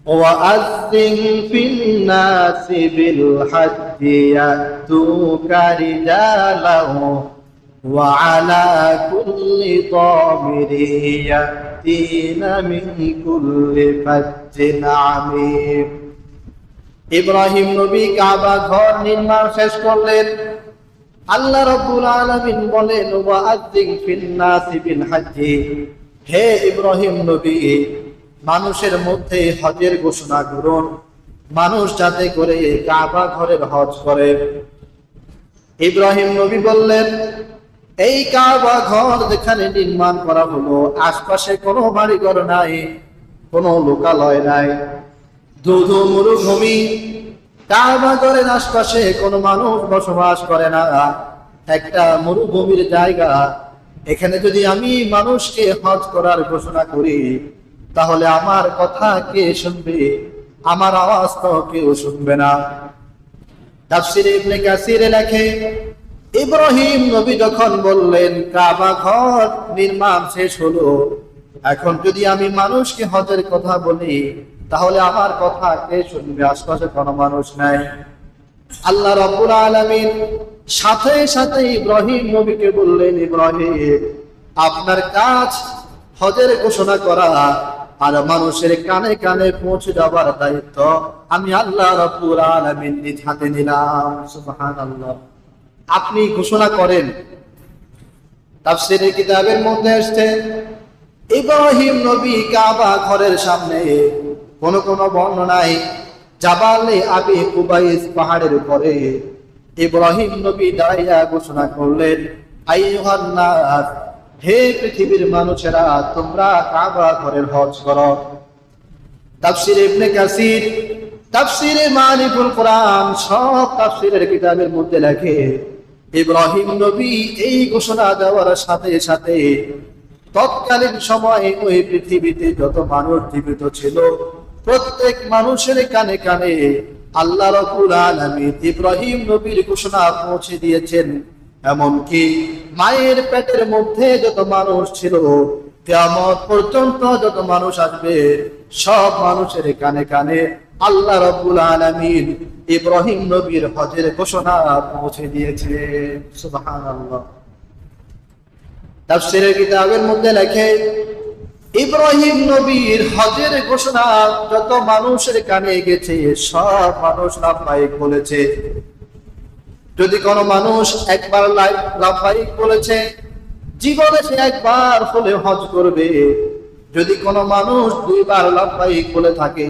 وأذن في الناس بالحج يأتوك رجالا وعلى كل ضامر يأتين من كل فج عميق। ইব্রাহিম নবী কাবা ঘর নির্মাণ শেষ করলেন। আল্লাহ রাব্বুল আলামিন বলেন, ওয়াআযিন ফিন নাসি বিল হজ্জি, হে ইব্রাহিম নবী, মানুষের মধ্যে হজের ঘোষণা করুন, মানুষ যাতে করে কাবা ঘরের হজ করে। ইব্রাহিম নবী বললেন, এই কাবা ঘর যেখানে নির্মাণ করা হলো, আশপাশে কোনো বাড়িঘর নাই, কোনো লোকালয় নাই, ধুধু মরুভূমি। কাবা ঘরের আশপাশে কোনো মানুষ বসবাস করে না, একটা মরুভূমির জায়গা। এখানে যদি আমি মানুষকে হজ করার ঘোষণা করি, তাহলে আমার কথা কে শুনবে? আমার আওয়াজ তো কেউ শুনবে না। তাফসীরে ইবনে কাসিরে লেখে, ইব্রাহিম নবী যখন বললেন কাবা ঘর নির্মাণ শেষ হলো, এখন যদি আমি মানুষকে হজের কথা বলি, তাহলে আমার কথা কে শুনবে? আশপাশে কোনো মানুষ নাই। আল্লাহ রাব্বুল আলামিন সাথে সাথে ইব্রাহিম নবীকে বললেন, ইব্রাহিম, আপনার কাজ হজের ঘোষণা করা আর মানুষের কানে কানে পৌঁছে যাবার দায়িত্ব আমি আল্লাহ রাব্বুল আলামিন নিজ হাতে নিলাম। সুবহানাল্লাহ। আপনি ঘোষণা করেন। তাফসীরের কিতাবের মধ্যে আসছে, ইব্রাহিম নবী কাবা ঘরের সামনে কোন বর্ণনায় জাবালে আবি কুবাইস পাহাড়ের উপরে ইব্রাহিম নবী দাঁড়াইয়া ঘোষণা করলেন, আইয়ুহান নাস, হে পৃথিবীর মানুষেরা, তোমরা কাবা ঘরের হজ করো। তাফসীর ইবনে কাসির, তাফসীরে মারিফুল কোরআন, সব তাফসীরের কিতাবের মধ্যে লেখে, ইব্রাহিম নবী এই ঘোষণা দেওয়ার সাথে সাথে তৎকালীন সময়ে ওই পৃথিবীতে যত মানুষ জীবিত ছিল, প্রত্যেক মানুষের কানে কানে আল্লাহ রাব্বুল আলামিন ইব্রাহিম নবীর ঘোষণা পৌঁছে দিয়েছেন। এমনকি মায়ের পেটের মধ্যে যত মানুষ ছিল, কিয়ামত পর্যন্ত যত মানুষ আসবে, সব মানুষের কানে কানে আল্লাহ রাব্বুল আলামিন ইব্রাহিম নবীর হজের ঘোষণা পৌঁছে দিয়েছে। সুবহানাল্লাহ। তাফসীরের কিতাবের মধ্যে লেখে, ইব্রাহিম নবীর হজের ঘোষণা যত মানুষের কানে গেছে, সব মানুষ লাব্বাইক বলেছে। যদি কোনো মানুষ একবার লাব্বাইক বলেছে, জীবনে সে একবার হলে হজ করবে। যদি কোনো মানুষ দুইবার লাব্বাইক বলে থাকে,